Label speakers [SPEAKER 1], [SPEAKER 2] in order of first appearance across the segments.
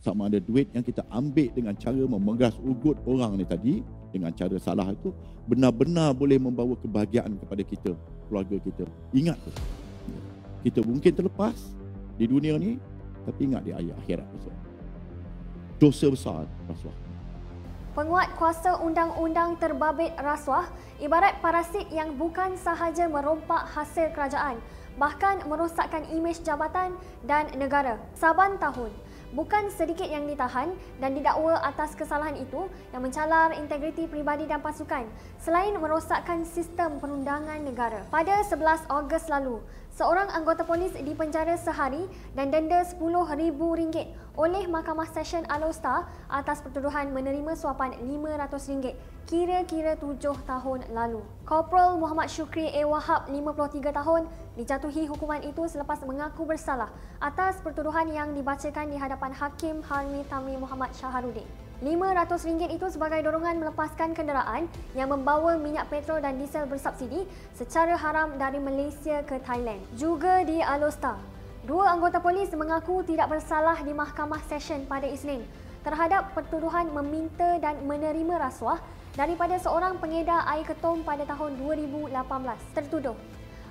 [SPEAKER 1] sama ada duit yang kita ambil dengan cara memeras ugut orang ni tadi, dengan cara salah itu, benar-benar boleh membawa kebahagiaan kepada kita, keluarga kita. Ingat tu, kita mungkin terlepas di dunia ni, tapi ingat di akhirat besar. Dosa besar rasuah.
[SPEAKER 2] Penguat kuasa undang-undang terbabit rasuah ibarat parasit yang bukan sahaja merompak hasil kerajaan, bahkan merosakkan imej jabatan dan negara. Saban tahun, bukan sedikit yang ditahan dan didakwa atas kesalahan itu yang mencalar integriti peribadi dan pasukan, selain merosakkan sistem perundangan negara. Pada 11 Ogos lalu, seorang anggota polis dipenjara sehari dan denda RM10,000 oleh Mahkamah Session Alor Star atas pertuduhan menerima suapan RM500 kira-kira 7 tahun lalu. Korporal Muhammad Syukri A. Wahab, 53 tahun, dijatuhi hukuman itu selepas mengaku bersalah atas pertuduhan yang dibacakan di hadapan Hakim Harmi Tamri Muhammad Syaharudin. RM500 itu sebagai dorongan melepaskan kenderaan yang membawa minyak petrol dan diesel bersubsidi secara haram dari Malaysia ke Thailand. Juga di Alor Star, dua anggota polis mengaku tidak bersalah di Mahkamah Session pada Isnin terhadap pertuduhan meminta dan menerima rasuah daripada seorang pengedar air ketum pada tahun 2018. Tertuduh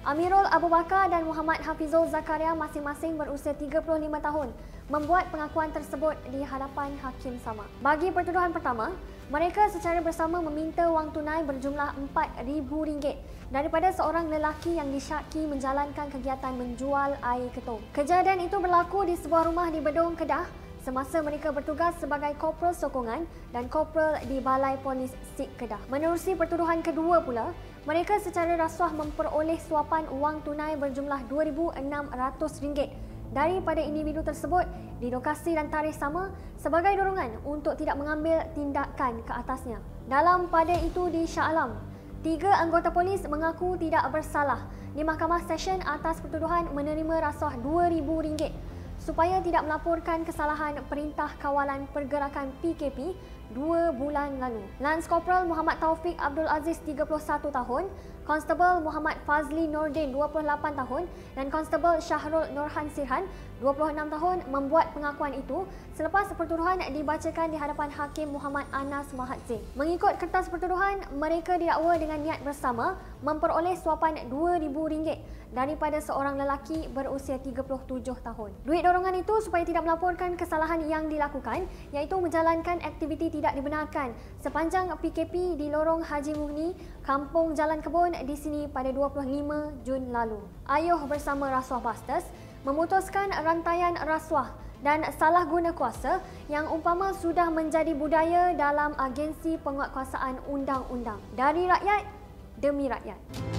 [SPEAKER 2] Amirul Abu Bakar dan Muhammad Hafizul Zakaria masing-masing berusia 35 tahun membuat pengakuan tersebut di hadapan hakim sama. Bagi pertuduhan pertama, mereka secara bersama meminta wang tunai berjumlah RM4,000 daripada seorang lelaki yang disyaki menjalankan kegiatan menjual air ketum. Kejadian itu berlaku di sebuah rumah di Bedong, Kedah semasa mereka bertugas sebagai korporal sokongan dan korporal di Balai Polis Sik Kedah. Menerusi pertuduhan kedua pula, mereka secara rasuah memperoleh suapan wang tunai berjumlah RM2,600 daripada individu tersebut di lokasi dan tarikh sama sebagai dorongan untuk tidak mengambil tindakan ke atasnya. Dalam pada itu di Shah Alam, 3 anggota polis mengaku tidak bersalah di Mahkamah Session atas pertuduhan menerima rasuah RM2,000 supaya tidak melaporkan kesalahan Perintah Kawalan Pergerakan PKP 2 bulan lalu. Lance Corporal Muhammad Taufik Abdul Aziz, 31 tahun, Konstebel Muhammad Fazli Nordin, 28 tahun dan Konstebel Syahrul Nurhan Sirhan, 26 tahun membuat pengakuan itu selepas pertuduhan dibacakan di hadapan Hakim Muhammad Anas Mahadzin. Mengikut kertas pertuduhan, mereka didakwa dengan niat bersama memperoleh suapan RM2,000 daripada seorang lelaki berusia 37 tahun. Duit dorongan itu supaya tidak melaporkan kesalahan yang dilakukan, iaitu menjalankan aktiviti tidak dibenarkan sepanjang PKP di Lorong Haji Mughni, Kampung Jalan Kebun di sini pada 25 Jun lalu. Ayuh bersama Rasuah Busters memutuskan rantaian rasuah dan salah guna kuasa yang umpama sudah menjadi budaya dalam agensi penguatkuasaan undang-undang. Dari rakyat, demi rakyat.